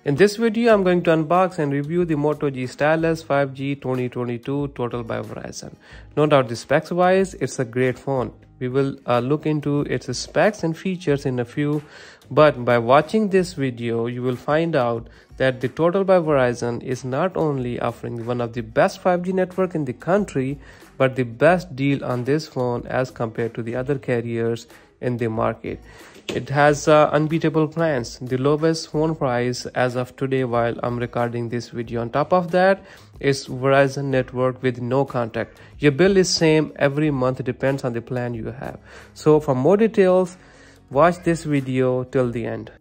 In this video, I'm going to unbox and review the Moto G Stylus 5G 2022 Total by Verizon. No doubt the specs wise, it's a great phone. We will look into its specs and features in a few, but by watching this video, you will find out that the Total by Verizon is not only offering one of the best 5G network in the country, but the best deal on this phone as compared to the other carriers in the market. It has unbeatable plans, the lowest phone price as of today while I'm recording this video. On top of that, it's Verizon network with no contact. Your bill is same every month, depends on the plan you have. So for more details, watch this video till the end.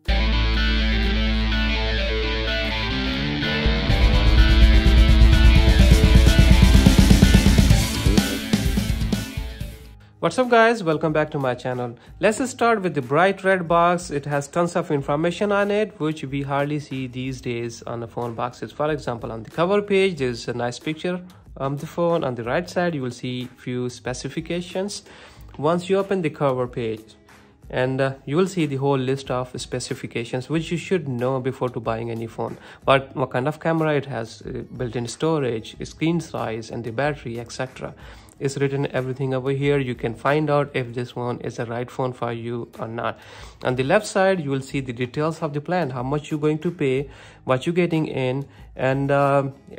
What's up guys, welcome back to my channel. Let's start with the bright red box. It has tons of information on it which we hardly see these days on the phone boxes. For example, on the cover page there's a nice picture of the phone. On the right side you will see few specifications. Once you open the cover page and you will see the whole list of specifications which you should know before to buying any phone. What kind of camera it has, built-in storage, screen size and the battery, etc. It's written everything over here. You can find out if this one is the right phone for you or not. On the left side you will see the details of the plan, how much you're going to pay, what you're getting in, and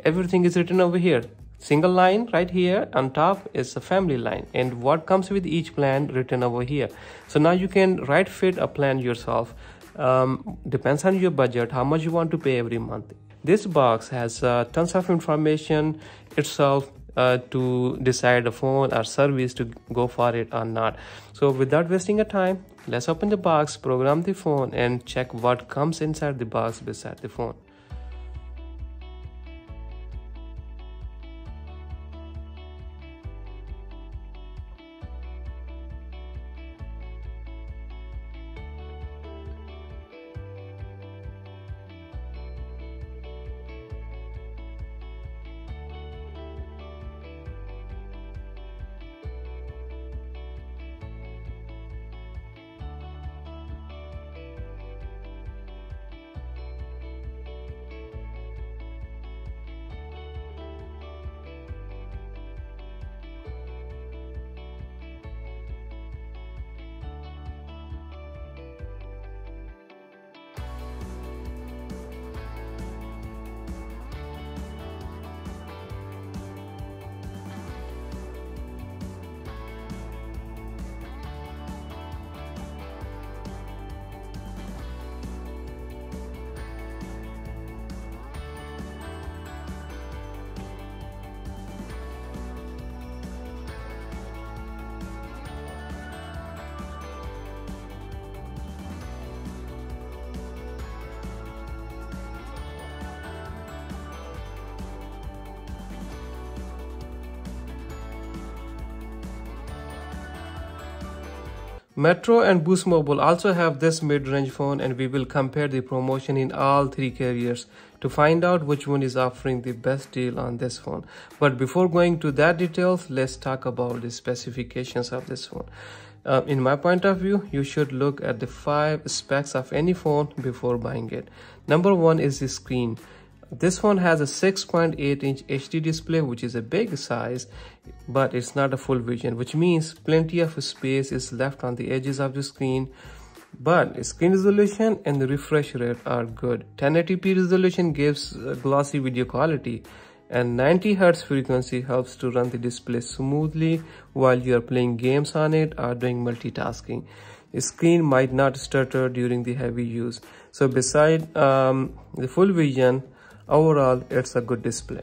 everything is written over here. Single line right here on top is a family line, and what comes with each plan written over here. So now you can right fit a plan yourself. Depends on your budget, how much you want to pay every month. This box has tons of information itself to decide a phone or service to go for it or not. So without wasting a time, let's open the box, program the phone, and check what comes inside the box beside the phone. Metro and Boost Mobile also have this mid-range phone, and we will compare the promotion in all three carriers to find out which one is offering the best deal on this phone. But before going to that details, let's talk about the specifications of this phone. In my point of view, you should look at the 5 specs of any phone before buying it. Number 1 is the screen. This one has a 6.8-inch HD display, which is a big size, but it's not a full vision, which means plenty of space is left on the edges of the screen. But screen resolution and the refresh rate are good. 1080p resolution gives glossy video quality, and 90 Hz frequency helps to run the display smoothly while you are playing games on it or doing multitasking. The screen might not stutter during the heavy use. So beside the full vision, overall it's a good display.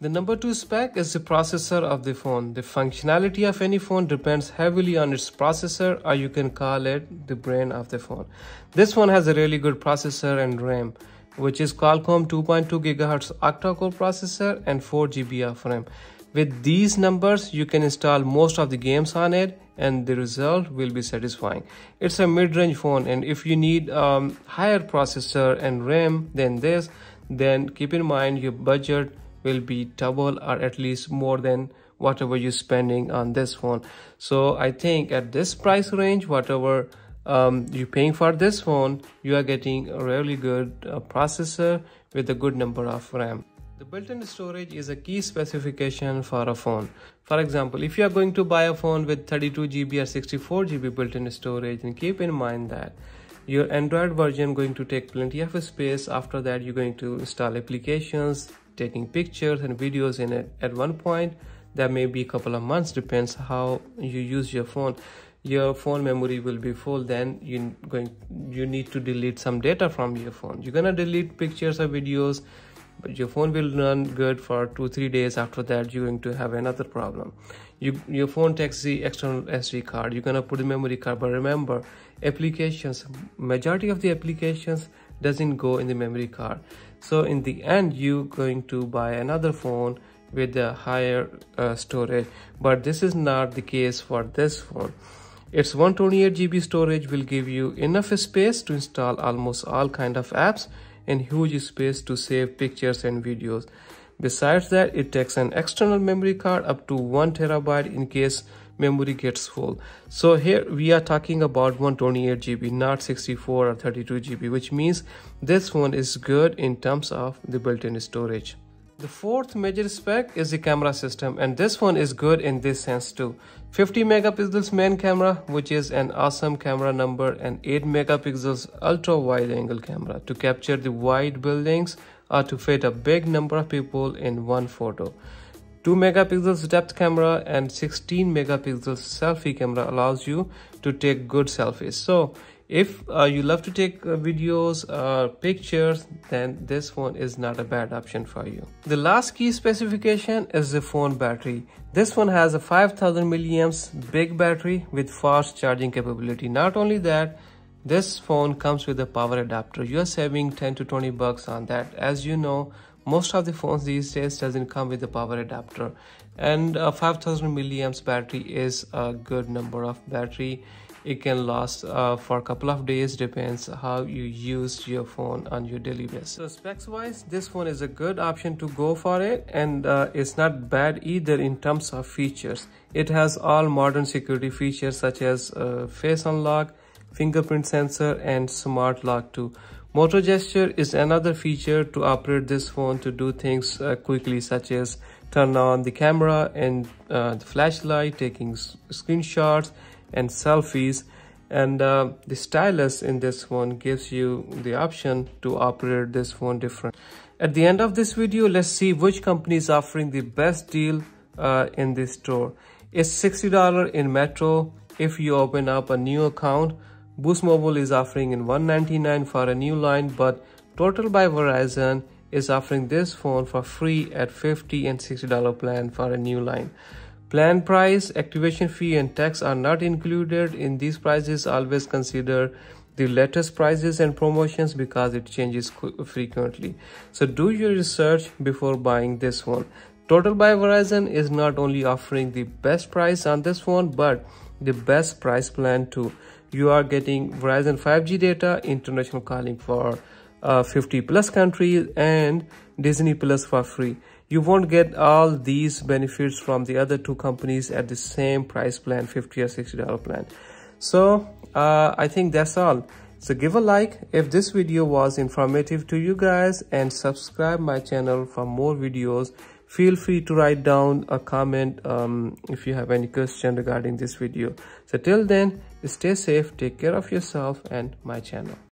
The number 2 spec is the processor of the phone. The functionality of any phone depends heavily on its processor, or you can call it the brain of the phone. This one has a really good processor and RAM, which is Qualcomm 2.2 GHz octa-core processor and 4 GB of RAM. With these numbers, you can install most of the games on it and the result will be satisfying. It's a mid-range phone, and if you need higher processor and RAM than this, then keep in mind your budget will be double or at least more than whatever you're spending on this phone. So I think at this price range, whatever you're paying for this phone, you are getting a really good processor with a good number of RAM. The built-in storage is a key specification for a phone. For example, if you are going to buy a phone with 32 GB or 64 GB built-in storage, then keep in mind that your Android version going to take plenty of space. After that, you're going to install applications, taking pictures and videos in it. At one point, that may be a couple of months, depends how you use your phone. Your phone memory will be full, then you need to delete some data from your phone. You're gonna delete pictures or videos, but your phone will run good for 2-3 days. After that, you're going to have another problem. Your phone takes the external SD card, you're gonna put the memory card, but remember, applications, majority of the applications doesn't go in the memory card. So in the end, you're going to buy another phone with a higher storage, but this is not the case for this phone. Its 128 GB storage will give you enough space to install almost all kind of apps and huge space to save pictures and videos. Besides that, it takes an external memory card up to 1 TB in case memory gets full. So here we are talking about 128 GB, not 64 or 32 GB, which means this phone is good in terms of the built-in storage. The fourth major spec is the camera system, and this one is good in this sense too. 50 megapixels main camera, which is an awesome camera number, and 8 megapixels ultra wide angle camera to capture the wide buildings or to fit a big number of people in one photo. 2 megapixels depth camera and 16 megapixels selfie camera allows you to take good selfies. So if you love to take videos, pictures, then this phone is not a bad option for you. The last key specification is the phone battery. This one has a 5000 milliamps big battery with fast charging capability. Not only that, this phone comes with a power adapter. You are saving 10 to 20 bucks on that. As you know, most of the phones these days doesn't come with a power adapter, and a 5000 milliamps battery is a good number of battery. It can last for a couple of days, depends how you use your phone on your daily basis. So specs wise, this phone is a good option to go for it, and it's not bad either in terms of features. It has all modern security features such as face unlock, fingerprint sensor, and smart lock too. Moto gesture is another feature to operate this phone to do things quickly, such as turn on the camera and the flashlight, taking screenshots and selfies. And the stylus in this phone gives you the option to operate this phone different. At the end of this video, let's see which company is offering the best deal in this store. It's $60 in Metro if you open up a new account. Boost Mobile is offering in $199 for a new line, but Total by Verizon is offering this phone for free at $50 and $60 plan for a new line. Plan price, activation fee and tax are not included in these prices. Always consider the latest prices and promotions because it changes frequently. So do your research before buying this phone. Total by Verizon is not only offering the best price on this phone, but the best price plan too. You are getting Verizon 5G data, international calling for 50 plus countries, and Disney Plus for free. You won't get all these benefits from the other two companies at the same price plan, $50 or $60 plan. So I think that's all. So give a like if this video was informative to you guys, and subscribe my channel for more videos. Feel free to write down a comment if you have any question regarding this video. So till then, stay safe, take care of yourself and my channel.